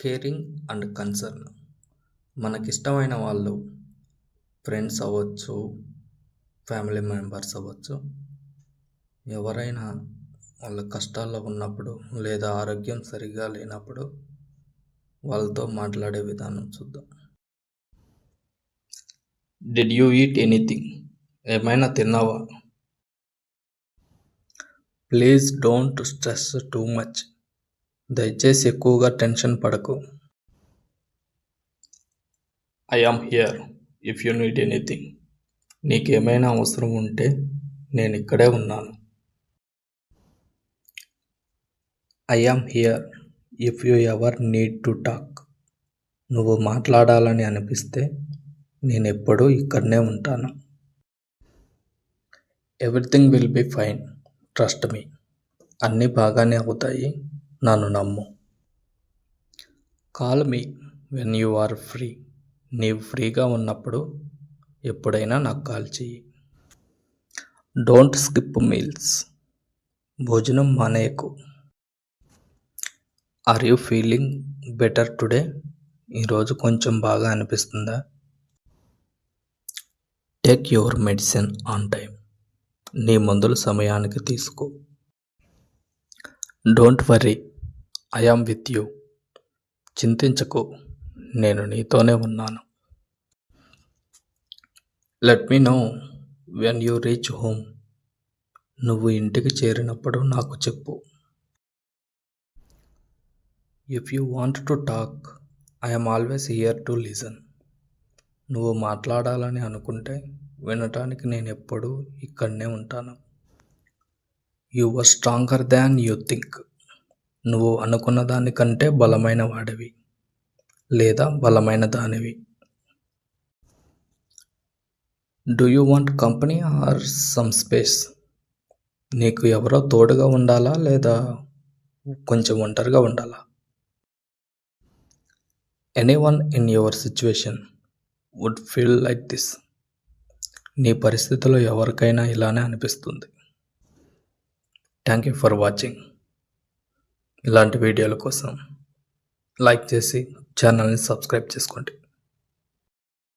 Caring and concern. మనకిష్టమైన వాళ్ళు friends అవ్వచ్చు, family members అవ్వచ్చు. ఎవరైనా వాళ్ళ కష్టాల్లో ఉన్నప్పుడు లేదా ఆరోగ్యం సరిగ్గా లేనప్పుడు వాళ్ళతో మాట్లాడే విధానం చూద్దాం. Did you eat anything? ఏమైనా తిన్నావా? Please don't stress too much. దయచేసి ఎక్కువగా టెన్షన్ పడకు. I am here if you need anything. నీకేమైనా అవసరం ఉంటే నేను ఇక్కడే ఉన్నాను. I am here if you ever need to talk. నువ్వు మాట్లాడాలని అనిపిస్తే నేను ఎప్పుడూ ఇక్కడనే ఉంటాను. Everything will be fine, trust me. అన్నీ బాగానే అవుతాయి, నన్ను నమ్ము. Call me when you are free. నీవు ఫ్రీగా ఉన్నప్పుడు ఎప్పుడైనా నాకు కాల్ చెయ్యి. Don't skip meals. భోజనం మానేయకు. Are you feeling better today? ఈరోజు కొంచెం బాగా అనిపిస్తుందా? Take your medicine on time. నీ మందులు సమయానికి తీసుకో. Don't worry, I am with you. చింతించకు, నేను నీతోనే ఉన్నాను. Let me know when you reach home. నువ్వు ఇంటికి చేరినప్పుడు నాకు చెప్పు. If you want to talk, I am always here to listen. నువ్వు మాట్లాడాలని అనుకుంటే వినటానికి నేను ఎప్పుడూ ఇక్కడనే ఉంటాను. You are stronger than you think. నువ్వు అనుకున్న దానికంటే బలమైన వాడివి లేదా బలమైన దానివి. Do you want company or some space? నీకు ఎవరో తోడుగా ఉండాలా లేదా కొంచెం ఒంటరిగా ఉండాలా? Anyone in your situation would feel like this. నీ పరిస్థితిలో ఎవరికైనా ఇలానే అనిపిస్తుంది. Thank you for watching. ఇలాంటి వీడియోల కోసం లైక్ చేసి ఛానల్ని సబ్స్క్రైబ్ చేసుకోండి.